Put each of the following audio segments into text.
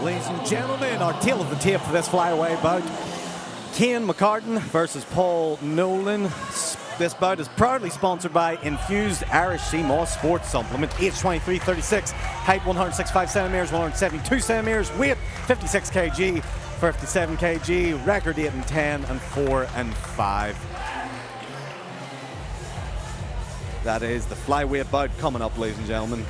Ladies and gentlemen, our tail of the tape for this flyaway bout. Kian McCarton versus Paul Nolan. This bout is proudly sponsored by Infused Irish Sea Moss Sports Supplement. Age 23, 36, height 165 centimeters, 172 centimeters, weight 56 kg, 57 kg, record 8-10 and 4-5. That is the flyweight bout coming up, ladies and gentlemen.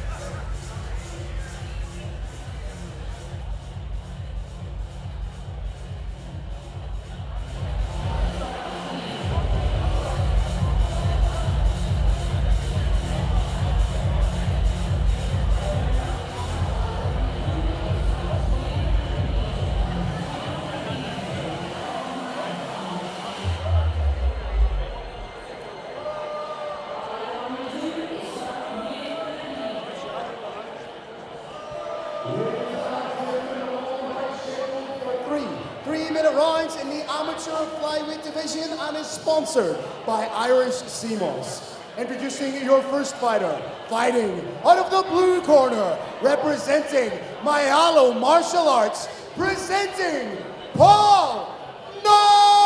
Three-minute rounds in the amateur flyweight division and is sponsored by Irish Sea Moss. Introducing your first fighter, fighting out of the blue corner, representing Mayalo Martial Arts, presenting Paul Nolan!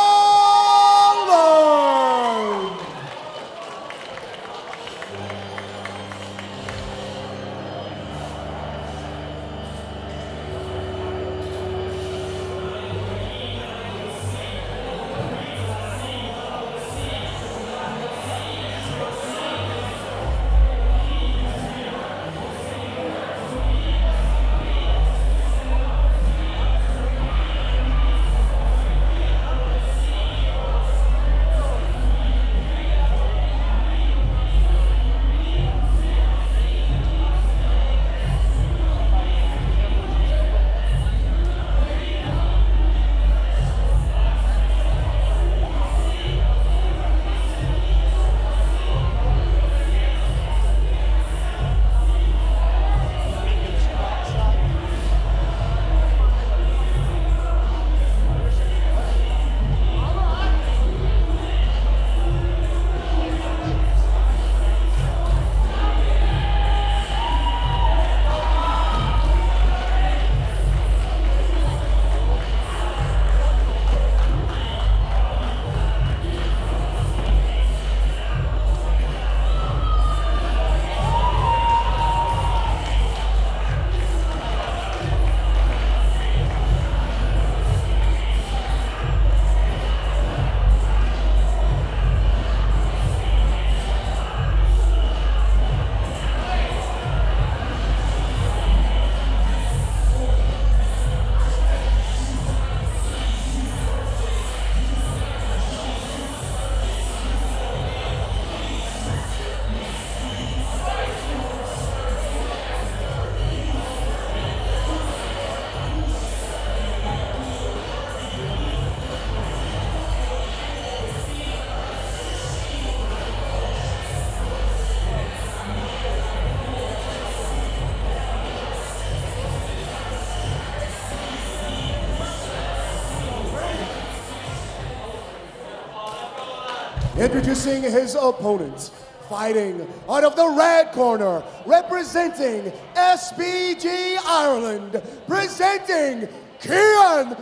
Introducing his opponent, fighting out of the red corner, representing SBG Ireland, presenting Kian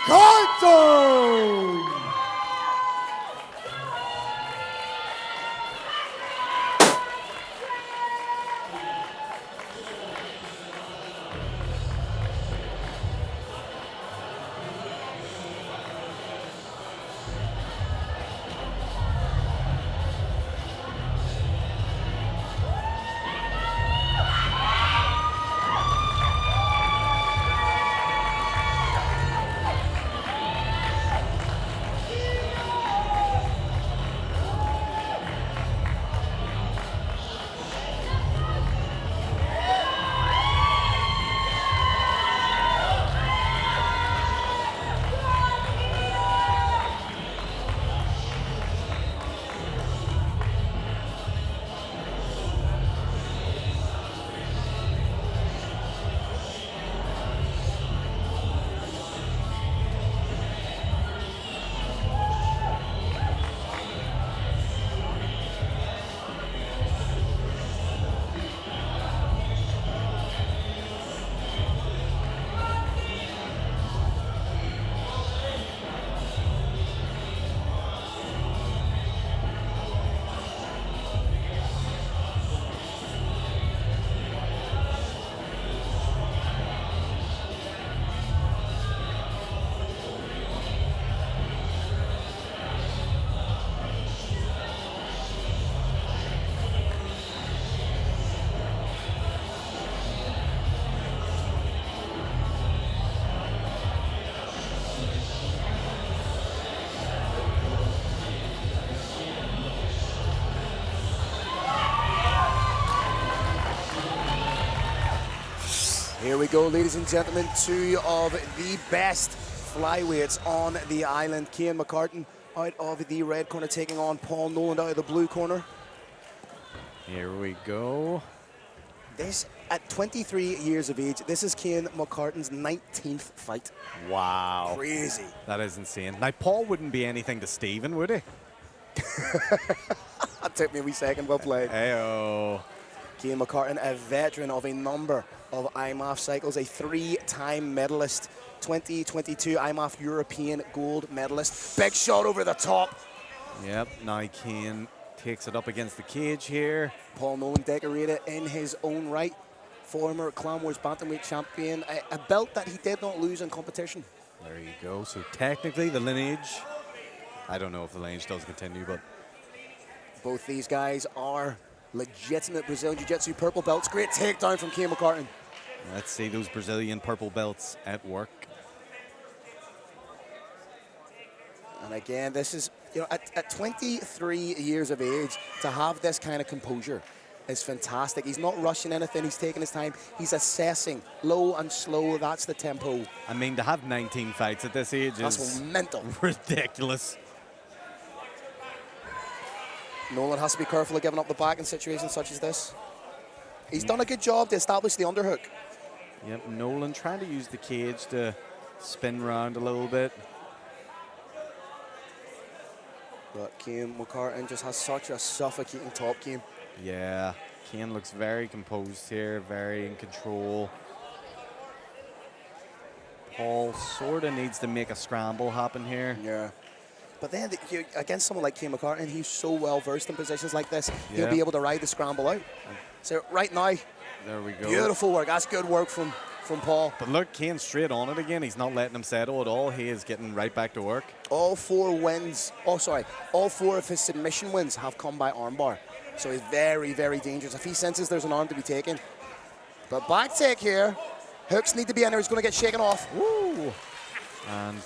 McCarton! Here we go, ladies and gentlemen, two of the best flyweights on the island. Kian McCarton out of the red corner taking on Paul Nolan out of the blue corner. Here we go. This, at 23 years of age, this is Kian McCarton's 19th fight. Wow. Crazy. That is insane. Now, Paul wouldn't be anything to Stephen, would he? That took me a wee second, well played. Hey-oh. Kian McCarton, a veteran of a number of IMAF cycles, a three-time medalist, 2022 IMAF European gold medalist. Big shot over the top. Yep, now Kian takes it up against the cage here. Paul Nolan decorated in his own right. Former Clan Wars bantamweight champion, a belt that he did not lose in competition. There you go. So technically the lineage, I don't know if the lineage does continue, but both these guys are legitimate Brazilian Jiu-Jitsu purple belts. Great takedown from Kian McCarton. let's see those Brazilian purple belts at work. And again, this is, at 23 years of age, to have this kind of composure is fantastic. He's not rushing anything. He's taking his time. He's assessing low and slow. That's the tempo. I mean, to have 19 fights at this age That's is mental. Ridiculous. Nolan has to be careful of giving up the back in situations such as this. He's done a good job to establish the underhook. Yep, Nolan trying to use the cage to spin around a little bit. But Kian McCarton just has such a suffocating top game. Yeah, Kian looks very composed here, very in control. Paul sort of needs to make a scramble happen here. Yeah. But then against someone like Kian McCarton, he's so well versed in positions like this, he'll Yeah. be able to ride the scramble out. So right now, There we go. beautiful work. That's good work from Paul. But look, Kian's straight on it again. He's not letting him settle at all. He is getting right back to work. All four of his submission wins have come by armbar. So he's very, very dangerous. If he senses there's an arm to be taken. But back take here. Hooks need to be in there. He's going to get shaken off. Woo! And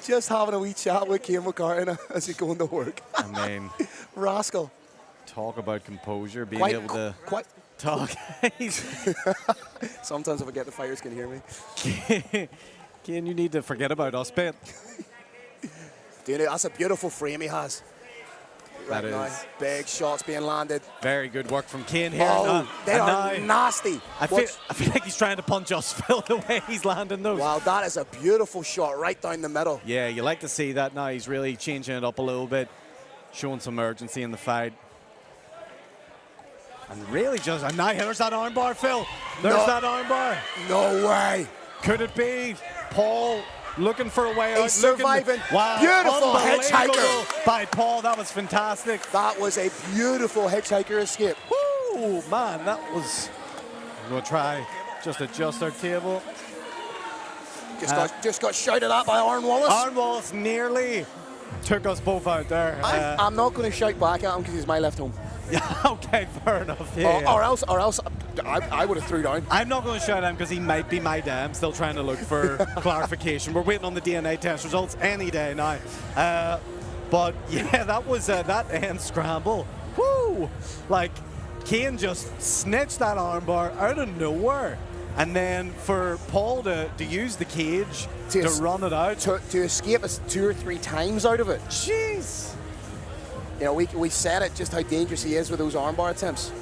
Just having a wee chat with Kian McCarton as he's going to work. I mean, Rascal. talk about composure, being able to Quite. talk. Sometimes if I get the fighters can hear me. Kian, you need to forget about us, Ben. Dude, that's a beautiful frame he has. That Right now, is. big shots being landed. Very good work from Kian here. Oh, they And are now, nasty. I feel like he's trying to punch us, Phil, the way he's landing those. Wow, that is a beautiful shot right down the middle. Yeah, you like to see that now. He's really changing it up a little bit, showing some urgency in the fight. And really and now there's that armbar, Phil. There's that armbar. No way. Could it be Paul looking for a way out? He's surviving. Wow, Beautiful unbelievable hitchhiker. by Paul. That was fantastic. That was a beautiful hitchhiker escape. Woo, man, that was... We'll try just adjust our table. Just got shouted at by Aaron Wallace. Aaron Wallace nearly took us both out there. I'm not going to shout back at him because he's my left home. Yeah, okay, fair enough. Yeah. Or else I would have threw down. I'm not going to shout at him because he might be my dad. I'm still trying to look for clarification. We're waiting on the DNA test results any day now. But yeah, that was that end scramble. Woo! Like, Kian just snitched that armbar out of nowhere. And then for Paul to use the cage to run it out. To escape us 2 or 3 times out of it. Jeez. We said it, just how dangerous he is with those armbar attempts.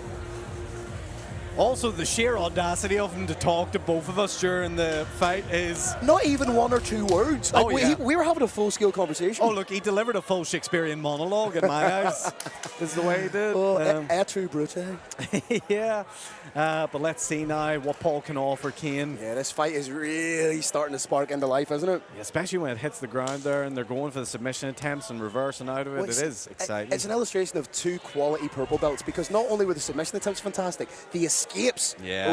Also, the sheer audacity of him to talk to both of us during the fight is... Not even 1 or 2 words. Oh, yeah. We were having a full-scale conversation. Oh, look, he delivered a full Shakespearean monologue in my eyes. This is the way he did. Oh, true brute. Yeah. But let's see now what Paul can offer Kian. Yeah, this fight is really starting to spark into life, isn't it? Yeah, especially when it hits the ground there and they're going for the submission attempts and reversing out of it. Well, it is exciting. It's an illustration of 2 quality purple belts because not only were the submission attempts fantastic, the escapes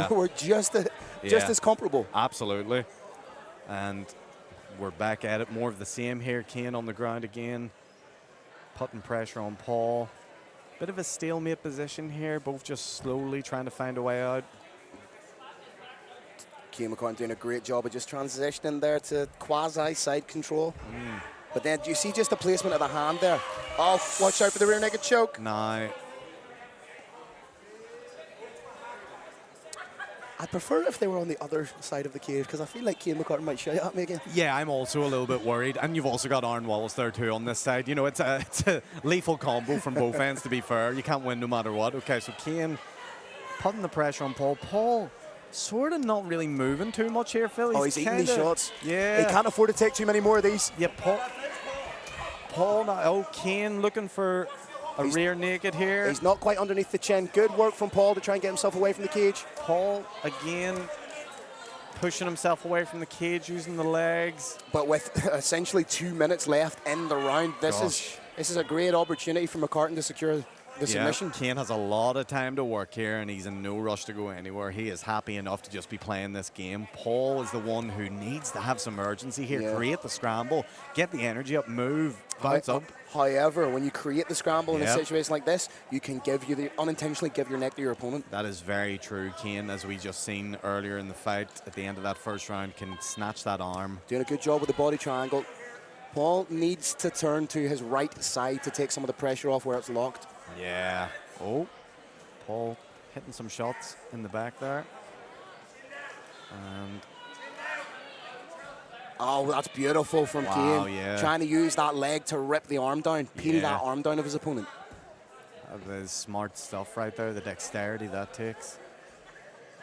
were just as comparable. Absolutely. And we're back at it. More of the same here. Kian on the ground again. Putting pressure on Paul. Bit of a stalemate position here. Both just slowly trying to find a way out. Kian McCarton doing a great job of just transitioning there to quasi-side control. But then do you see just the placement of the hand there? Oh, watch out for the rear naked choke. Now, I'd prefer if they were on the other side of the cage because I feel like Kian McCarton might shout at me again. Yeah, I'm also a little bit worried. And you've also got Aaron Wallace there too on this side. You know, it's a lethal combo from both ends, to be fair. You can't win no matter what. Okay, so Kian putting the pressure on Paul. Paul sort of not really moving too much here, Phil. He's eating these shots. Yeah. He can't afford to take too many more of these. Yeah, Paul now. Oh, Kian looking for a rear naked here. He's not quite underneath the chin. Good work from Paul to try and get himself away from the cage. Paul again pushing himself away from the cage using the legs. But with essentially 2 minutes left in the round, this is a great opportunity for McCarton to secure the submission. Kian has a lot of time to work here, and he's in no rush to go anywhere. He is happy enough to just be playing this game. Paul is the one who needs to have some urgency here, create the scramble, get the energy up, move, bounce up. However, when you create the scramble in a situation like this, you can unintentionally give your neck to your opponent. That is very true. Kian, as we just seen earlier in the fight, at the end of that first round, can snatch that arm. Doing a good job with the body triangle. Paul needs to turn to his right side to take some of the pressure off where it's locked. Yeah. Oh, Paul hitting some shots in the back there. And oh, that's beautiful from Kian. Yeah. Trying to use that leg to rip the arm down, peel that arm down of his opponent. That is smart stuff right there, the dexterity that takes.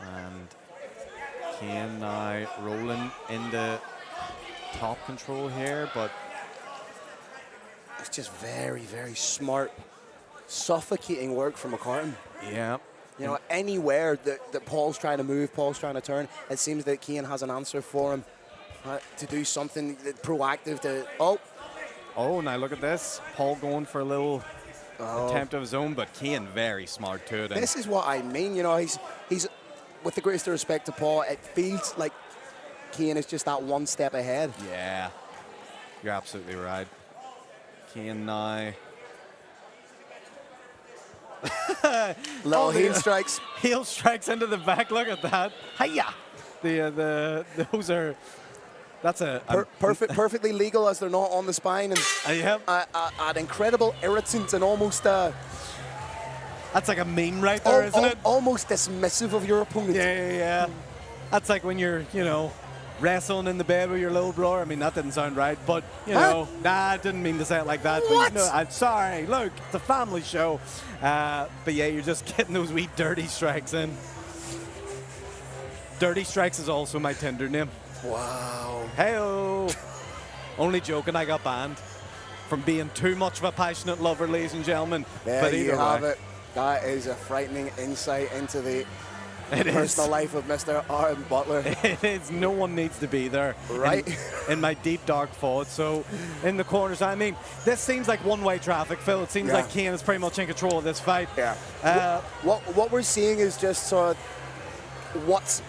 And Kian now rolling into top control here, but it's just very, very smart, suffocating work from McCarton. Yeah. You know, anywhere that Paul's trying to move, Paul's trying to turn, it seems that Kian has an answer for him to do something proactive to... Oh, now look at this. Paul going for a little attempt of his own, but Kian very smart to it. This is what I mean. You know, he's with the greatest respect to Paul, it feels like Kian is just that one step ahead. Yeah, you're absolutely right. Kian now... Little heel strikes. Heel strikes into the back. Look at that. Hiya! Those are... That's perfectly legal as they're not on the spine, and an incredible irritant and almost... that's like a meme right there, isn't it? Almost dismissive of your opponent. Yeah. That's like when you're, wrestling in the bed with your little brother. I mean, that didn't sound right, but, nah, I didn't mean to say it like that. What? But, I'm sorry. Look, it's a family show. But, yeah, you're just getting those wee dirty strikes in. Dirty Strikes is also my Tinder name. Wow. Hey-oh. Only joking, I got banned from being too much of a passionate lover, ladies and gentlemen. There you have it. That is a frightening insight into the personal life of Mr. Aaron Butler. It is. No one needs to be there. Right. In my deep, dark thoughts. So, in the corners, I mean, this seems like one-way traffic, Phil. It seems like Kian is pretty much in control of this fight. Yeah. What we're seeing is just sort of what's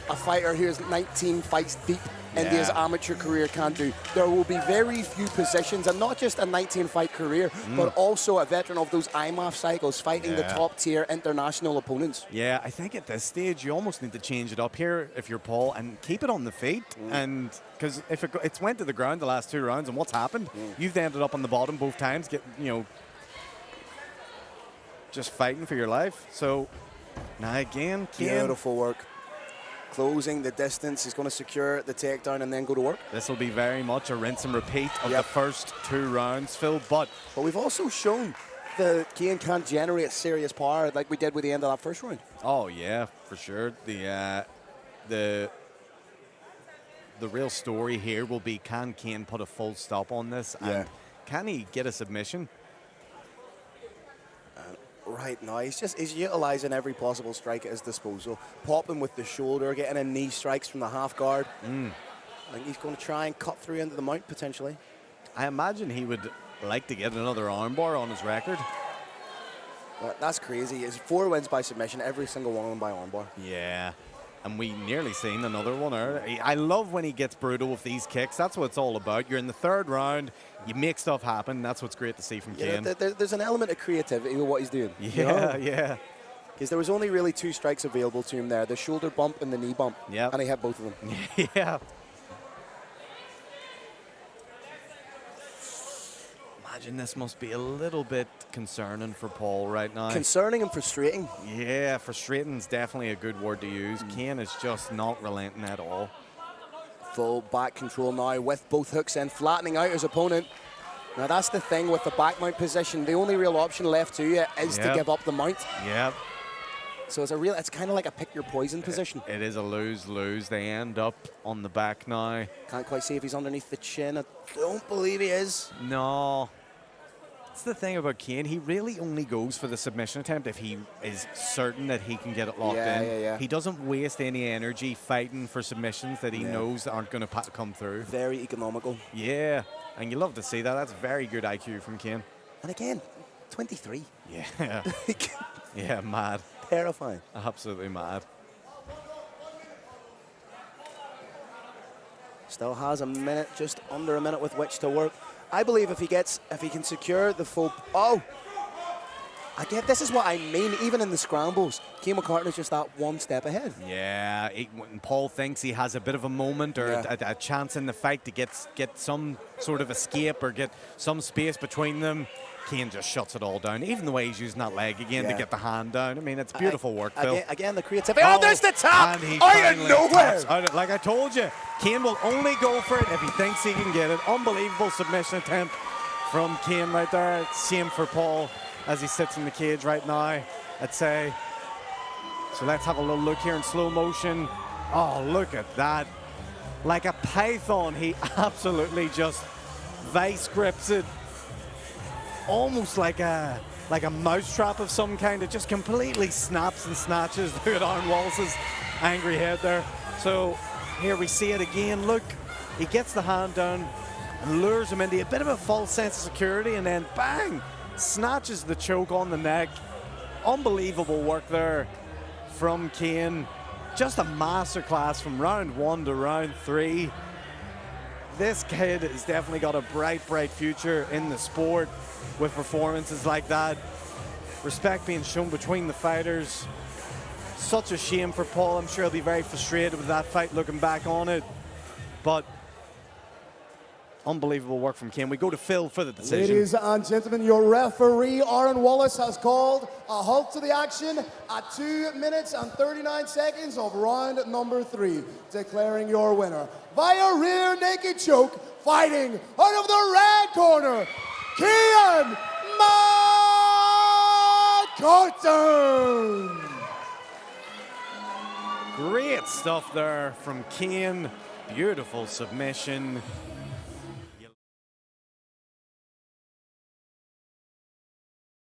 a fighter who is 19 fights deep into his amateur career can do. There will be very few positions, and not just a 19-fight career, but also a veteran of those IMAF cycles, fighting the top-tier international opponents. Yeah, I think at this stage, you almost need to change it up here if you're Paul and keep it on the feet. And because if it's went to the ground the last 2 rounds, and what's happened? You've ended up on the bottom both times, just fighting for your life. So, now again, Kian. Beautiful work. Closing the distance. He's going to secure the takedown and then go to work. This will be very much a rinse and repeat of the first 2 rounds, Phil. But we've also shown that Kian can generate serious power like we did with the end of that first round. Oh, yeah, for sure. The real story here will be, can Kian put a full stop on this? And can he get a submission? Right now, he's utilising every possible strike at his disposal. Popping with the shoulder, getting in knee strikes from the half guard. I think he's going to try and cut through into the mount, potentially. I imagine he would like to get another armbar on his record. That's crazy. It's 4 wins by submission, every single one of them by armbar. Yeah. And we nearly seen another one earlier. I love when he gets brutal with these kicks. That's what it's all about. You're in the 3rd round. You make stuff happen. That's what's great to see from Kian. There's an element of creativity with what he's doing. Yeah. Because there was only really 2 strikes available to him there. The shoulder bump and the knee bump. Yeah. And he hit both of them. Yeah. imagine this must be a little bit concerning for Paul right now. Concerning and frustrating. Yeah, frustrating is definitely a good word to use. Kian is just not relenting at all. Full back control now with both hooks in, flattening out his opponent. Now that's the thing with the back mount position. The only real option left to you is to give up the mount. Yep. So it's kind of like a pick your poison position. It is a lose-lose. They end up on the back now. Can't quite see if he's underneath the chin. I don't believe he is. No. That's the thing about Kian. He really only goes for the submission attempt if he is certain that he can get it locked in. Yeah. He doesn't waste any energy fighting for submissions that he knows aren't going to come through. Very economical. Yeah, and you love to see that. That's very good IQ from Kian. And again, 23. Yeah. Yeah, mad. Terrifying. Absolutely mad. Still has a minute, just under a minute with which to work. I believe if he can secure the full. Oh! Again, this is what I mean. Even in the scrambles, Kian McCarton is just that one step ahead. Yeah, when Paul thinks he has a bit of a moment or a chance in the fight to get some sort of escape or get some space between them, Kian just shuts it all down. Even the way he's using that leg again to get the hand down. I mean, it's beautiful work, Phil. Again, the creativity. Oh, there's the tap! And he Out of nowhere! Like I told you, Kian will only go for it if he thinks he can get it. Unbelievable submission attempt from Kian right there. Same for Paul as he sits in the cage right now, I'd say. So let's have a little look here in slow motion. Oh, look at that. Like a python, he absolutely just vice grips it. Almost like a mousetrap of some kind. It just completely snaps and snatches. Look at Aaron Wallace's angry head there. So here we see it again. Look, he gets the hand down and lures him into a bit of a false sense of security, and then bang, snatches the choke on the neck. Unbelievable work there from Kian. Just a masterclass from round 1 to round 3. This kid has definitely got a bright future in the sport with performances like that. Respect being shown between the fighters. Such a shame for Paul. I'm sure he'll be very frustrated with that fight looking back on it. But unbelievable work from Kian. We go to Phil for the decision. Ladies and gentlemen, your referee, Aaron Wallace, has called a halt to the action at 2 minutes and 39 seconds of round number 3, declaring your winner via rear naked choke, fighting out of the red corner, Kian McCarton. Great stuff there from Kian. Beautiful submission.